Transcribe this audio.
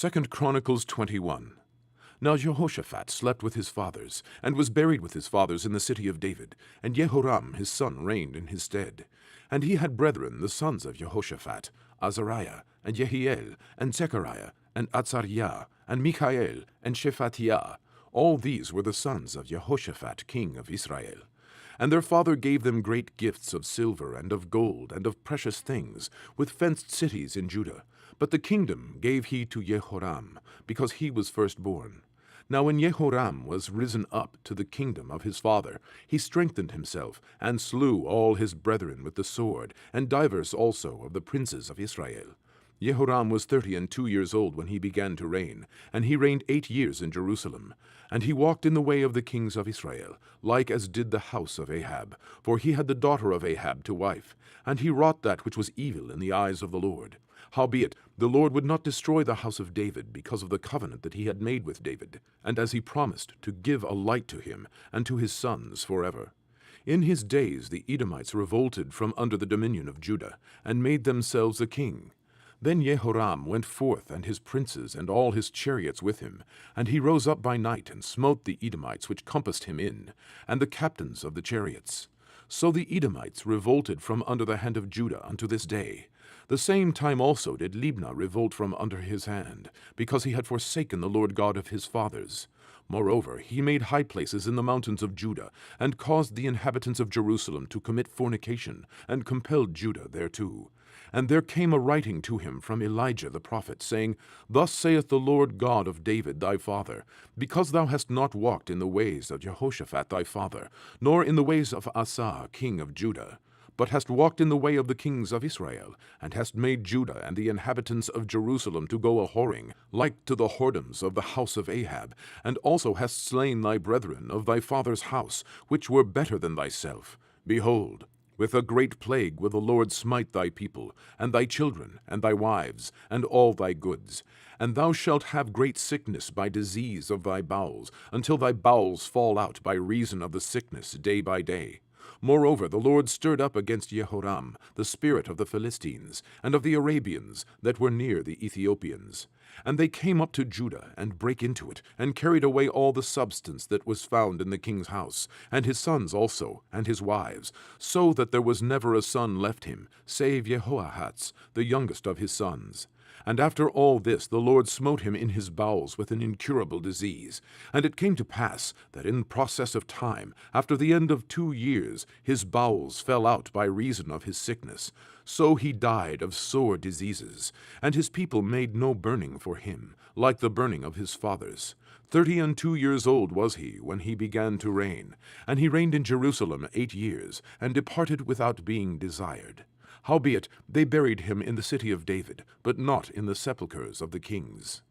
2 Chronicles 21. Now Jehoshaphat slept with his fathers, and was buried with his fathers in the city of David, and Jehoram his son reigned in his stead. And he had brethren, the sons of Jehoshaphat, Azariah, and Jehiel, and Zechariah, and Azariah, and Michael, and Shephatiah. All these were the sons of Jehoshaphat king of Israel. And their father gave them great gifts of silver and of gold and of precious things, with fenced cities in Judah. But the kingdom gave he to Jehoram, because he was firstborn. Now when Jehoram was risen up to the kingdom of his father, he strengthened himself, and slew all his brethren with the sword, and divers also of the princes of Israel. Jehoram was 32 years old when he began to reign, and he reigned 8 years in Jerusalem. And he walked in the way of the kings of Israel, like as did the house of Ahab, for he had the daughter of Ahab to wife, and he wrought that which was evil in the eyes of the Lord. Howbeit, the Lord would not destroy the house of David because of the covenant that he had made with David, and as he promised to give a light to him and to his sons forever. In his days the Edomites revolted from under the dominion of Judah, and made themselves a king. Then Jehoram went forth, and his princes, and all his chariots with him, and he rose up by night, and smote the Edomites which compassed him in, and the captains of the chariots. So the Edomites revolted from under the hand of Judah unto this day. The same time also did Libnah revolt from under his hand, because he had forsaken the Lord God of his fathers. Moreover, he made high places in the mountains of Judah, and caused the inhabitants of Jerusalem to commit fornication, and compelled Judah thereto. And there came a writing to him from Elijah the prophet, saying, Thus saith the Lord God of David thy father, because thou hast not walked in the ways of Jehoshaphat thy father, nor in the ways of Asa king of Judah, but hast walked in the way of the kings of Israel, and hast made Judah and the inhabitants of Jerusalem to go a-whoring, like to the whoredoms of the house of Ahab, and also hast slain thy brethren of thy father's house, which were better than thyself. Behold, with a great plague will the Lord smite thy people, and thy children, and thy wives, and all thy goods. And thou shalt have great sickness by disease of thy bowels, until thy bowels fall out by reason of the sickness day by day. Moreover, the Lord stirred up against Jehoram the spirit of the Philistines, and of the Arabians that were near the Ethiopians. And they came up to Judah, and brake into it, and carried away all the substance that was found in the king's house, and his sons also, and his wives, so that there was never a son left him, save Jehoahaz, the youngest of his sons. And after all this the Lord smote him in his bowels with an incurable disease. And it came to pass that in process of time, after the end of 2 years, his bowels fell out by reason of his sickness. So he died of sore diseases. And his people made no burning for him, like the burning of his fathers. 32 years old was he when he began to reign. And he reigned in Jerusalem 8 years, and departed without being desired. Howbeit they buried him in the city of David, but not in the sepulchres of the kings.